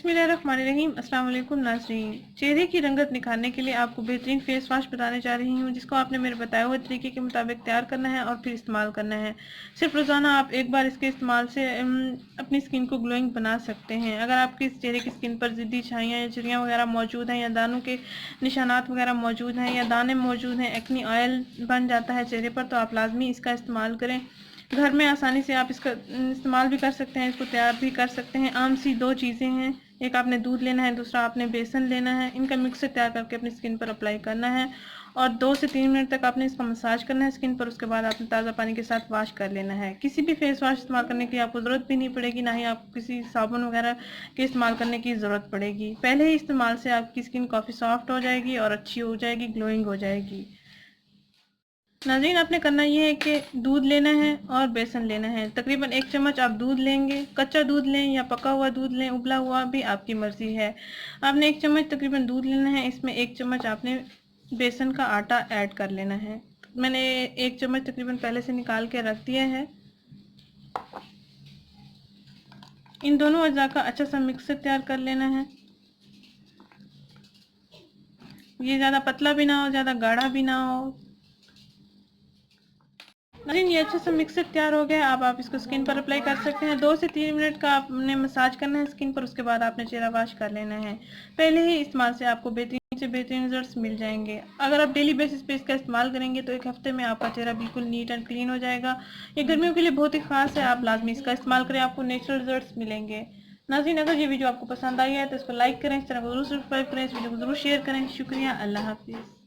बिस्मिल्लाहिर्रहमानिर्रहीम। अस्सलाम वालेकुम नाज़रीन। चेहरे की रंगत निखारने के लिए आपको बेहतरीन फेस वॉश बताने जा रही हूँ, जिसको आपने मेरे बताए हुए तरीके के मुताबिक तैयार करना है और फिर इस्तेमाल करना है। सिर्फ रोज़ाना आप एक बार इसके इस्तेमाल से अपनी स्किन को ग्लोइंग बना सकते हैं। अगर आपकी चेहरे की स्किन पर ज़िद्दी छाइयाँ या झुर्रियाँ वगैरह मौजूद हैं, या दानों के निशानात वगैरह मौजूद हैं, या दाने मौजूद हैं, एक्नी ऑयल बन जाता है चेहरे पर, तो आप लाजमी इसका इस्तेमाल करें। घर में आसानी से आप इसका इस्तेमाल भी कर सकते हैं, इसको तैयार भी कर सकते हैं। आम सी दो चीज़ें हैं, एक आपने दूध लेना है, दूसरा आपने बेसन लेना है। इनका मिक्सर तैयार करके अपनी स्किन पर अप्लाई करना है और 2 से 3 मिनट तक आपने इसका मसाज करना है स्किन पर। उसके बाद आपने ताज़ा पानी के साथ वॉश कर लेना है। किसी भी फेस वॉश इस्तेमाल करने की आपको ज़रूरत भी नहीं पड़ेगी, ना ही आपको किसी साबुन वगैरह के इस्तेमाल करने की ज़रूरत पड़ेगी। पहले ही इस्तेमाल से आपकी स्किन काफ़ी सॉफ्ट हो जाएगी और अच्छी हो जाएगी, ग्लोइंग हो जाएगी। नाज़रीन, आपने करना ये है कि दूध लेना है और बेसन लेना है। तकरीबन 1 चम्मच आप दूध लेंगे, कच्चा दूध लें या पका हुआ दूध लें, उबला हुआ भी आपकी मर्ज़ी है। आपने 1 चम्मच तकरीबन दूध लेना है, इसमें 1 चम्मच आपने बेसन का आटा ऐड कर लेना है। मैंने 1 चम्मच तकरीबन पहले से निकाल के रख दिया है। इन दोनों अज़ा का अच्छा सा मिक्सर तैयार कर लेना है। ये ज़्यादा पतला भी ना हो, ज़्यादा गाढ़ा भी ना हो। नाज़रीन, ये अच्छे से मिक्सर तैयार हो गया। अब आप इसको स्किन पर अप्लाई कर सकते हैं। 2 से 3 मिनट का आपने मसाज करना है स्किन पर। उसके बाद आपने चेहरा वॉश कर लेना है। पहले ही इस्तेमाल से आपको बेहतरीन से बेहतरीन रिजल्ट्स मिल जाएंगे। अगर आप डेली बेसिस पे इसका इस्तेमाल करेंगे तो 1 हफ्ते में आपका चेहरा बिल्कुल नीट एंड क्लीन हो जाएगा। ये गर्मियों के लिए बहुत ही खास है, आप लाजमी इसका इस्तेमाल करें, आपको नेचुरल रिजल्ट मिलेंगे। नाज़रीन, अगर ये वीडियो आपको पसंद आई है तो इसको लाइक करें, इस चैनल को जरूर सब्सक्राइब करें, इस वीडियो को जरूर शेयर करें। शुक्रिया, अल्लाह हाफिज़।